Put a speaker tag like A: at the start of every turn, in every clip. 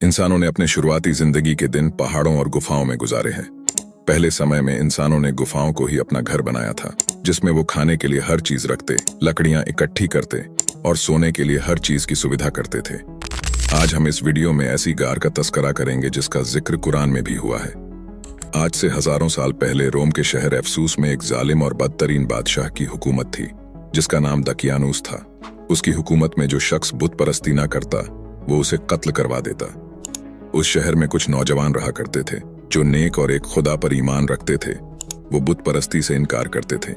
A: इंसानों ने अपने शुरुआती जिंदगी के दिन पहाड़ों और गुफाओं में गुजारे हैं। पहले समय में इंसानों ने गुफाओं को ही अपना घर बनाया था, जिसमें वो खाने के लिए हर चीज रखते, लकड़ियां इकट्ठी करते और सोने के लिए हर चीज की सुविधा करते थे। आज हम इस वीडियो में ऐसी गार का तस्करा करेंगे जिसका जिक्र कुरान में भी हुआ है। आज से हजारों साल पहले रोम के शहर अफसूस में एक जालिम और बदतरीन बादशाह की हुकूमत थी, जिसका नाम दकियानूस था। उसकी हुकूमत में जो शख्स बुत परस्ती ना करता, वो उसे कत्ल करवा देता। उस शहर में कुछ नौजवान रहा करते थे जो नेक और एक खुदा पर ईमान रखते थे। वो बुत परस्ती से इनकार करते थे।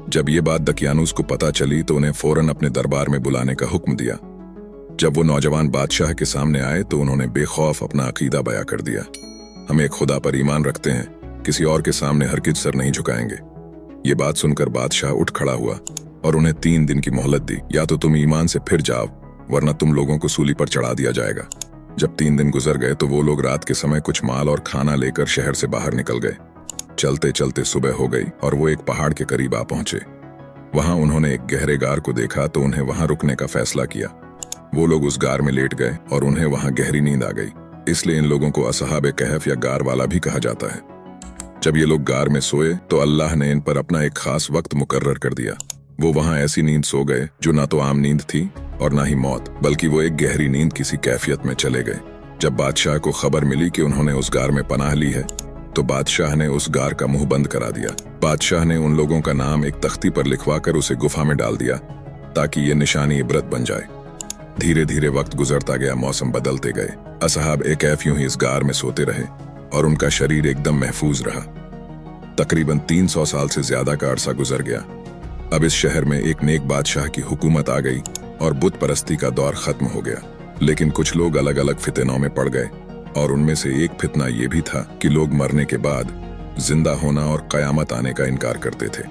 A: जब ये बात दकियानूस को पता चली तो उन्हें फौरन अपने दरबार में बुलाने का हुक्म दिया। जब वो नौजवान बादशाह के सामने आए तो उन्होंने बेखौफ अपना अकीदा बयां कर दिया। हम एक खुदा पर ईमान रखते हैं, किसी और के सामने हरगिज सर नहीं झुकाएंगे। ये बात सुनकर बादशाह उठ खड़ा हुआ और उन्हें 3 दिन की मोहलत दी। या तो तुम ईमान से फिर जाओ, वरना तुम लोगों को सूली पर चढ़ा दिया जाएगा। जब 3 दिन गुजर गए तो वो लोग रात के समय कुछ माल और खाना लेकर शहर से बाहर निकल गए। चलते चलते सुबह हो गई और वो एक पहाड़ के करीब आ पहुंचे। वहां उन्होंने एक गहरे गार को देखा तो उन्हें वहां रुकने का फैसला किया। वो लोग उस गार में लेट गए और उन्हें वहां गहरी नींद आ गई। इसलिए इन लोगों को असहाब कहफ या गार वाला भी कहा जाता है। जब ये लोग गार में सोए तो अल्लाह ने इन पर अपना एक खास वक्त मुकर्रर कर दिया। वो वहां ऐसी नींद सो गए जो ना तो आम नींद थी और ना ही मौत, बल्कि वो एक गहरी नींद किसी कैफियत में चले गए। जब बादशाह को खबर मिली कि उन्होंने उस गार में पनाह ली है तो बादशाह ने उस गार का मुंह बंद करा दिया। बादशाह ने उन लोगों का नाम एक तख्ती पर लिखवा कर उसे गुफा में डाल दिया ताकि ये निशानी इबरत बन जाए। धीरे धीरे वक्त गुजरता गया, मौसम बदलते गए। असहाब कहफ यूं ही इस गार में सोते रहे और उनका शरीर एकदम महफूज रहा। तकरीबन 300 साल से ज्यादा का अरसा गुजर गया। अब इस शहर में एक नेक बादशाह की हुकूमत आ गई और बुत परस्ती का दौर खत्म हो गया। लेकिन कुछ लोग अलग अलग फितनों में पड़ गए और उनमें से एक फितना ये भी था कि लोग मरने के बाद जिंदा होना और कयामत आने का इनकार करते थे।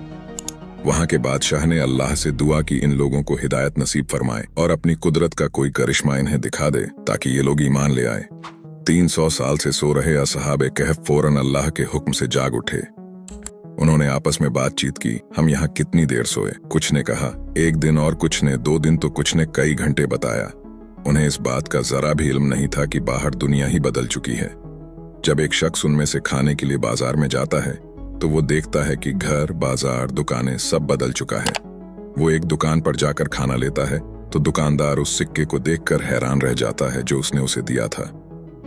A: वहां के बादशाह ने अल्लाह से दुआ की इन लोगों को हिदायत नसीब फरमाए और अपनी कुदरत का कोई करिश्मा इन्हें दिखा दे ताकि ये लोग ईमान ले आए। 300 साल से सो रहे असहाब कहफ फौरन अल्लाह के हुक्म से जाग उठे। उन्होंने आपस में बातचीत की, हम यहाँ कितनी देर सोए? कुछ ने कहा 1 दिन और कुछ ने 2 दिन तो कुछ ने कई घंटे बताया। उन्हें इस बात का जरा भी इल्म नहीं था कि बाहर दुनिया ही बदल चुकी है। जब एक शख्स उनमें से खाने के लिए बाजार में जाता है तो वो देखता है कि घर, बाजार, दुकानें सब बदल चुका है। वो एक दुकान पर जाकर खाना लेता है तो दुकानदार उस सिक्के को देखकर हैरान रह जाता है जो उसने उसे दिया था।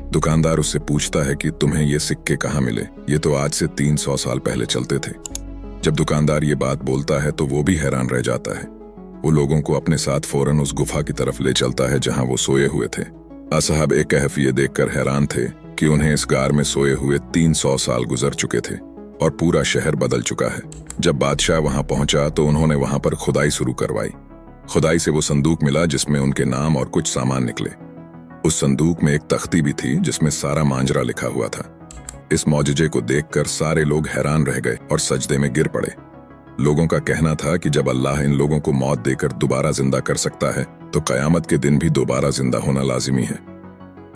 A: दुकानदार उससे पूछता है कि तुम्हें ये सिक्के कहाँ मिले? ये तो आज से 300 साल पहले चलते थे। जब दुकानदार ये बात बोलता है तो वो भी हैरान रह जाता है। वो लोगों को अपने साथ फौरन उस गुफा की तरफ ले चलता है जहां वो सोए हुए थे। असहाब कहफ ये देखकर हैरान थे कि उन्हें इस गार में सोए हुए 300 साल गुजर चुके थे और पूरा शहर बदल चुका है। जब बादशाह वहां पहुंचा तो उन्होंने वहां पर खुदाई शुरू करवाई। खुदाई से वो संदूक मिला जिसमें उनके नाम और कुछ सामान निकले। उस संदूक में एक तख्ती भी थी जिसमें सारा मांजरा लिखा हुआ था। इस मौजजे को देखकर सारे लोग हैरान रह गए और सजदे में गिर पड़े। लोगों का कहना था कि जब अल्लाह इन लोगों को मौत देकर दोबारा जिंदा कर सकता है तो कयामत के दिन भी दोबारा जिंदा होना लाजिमी है।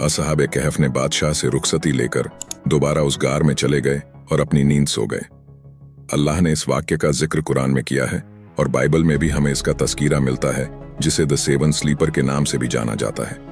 A: असहाब कहफ ने बादशाह से रुखसती लेकर दोबारा उस गार में चले गए और अपनी नींद सो गए। अल्लाह ने इस वाक्य का जिक्र कुरान में किया है और बाइबल में भी हमें इसका तस्कीरा मिलता है, जिसे द 7 स्लीपर के नाम से भी जाना जाता है।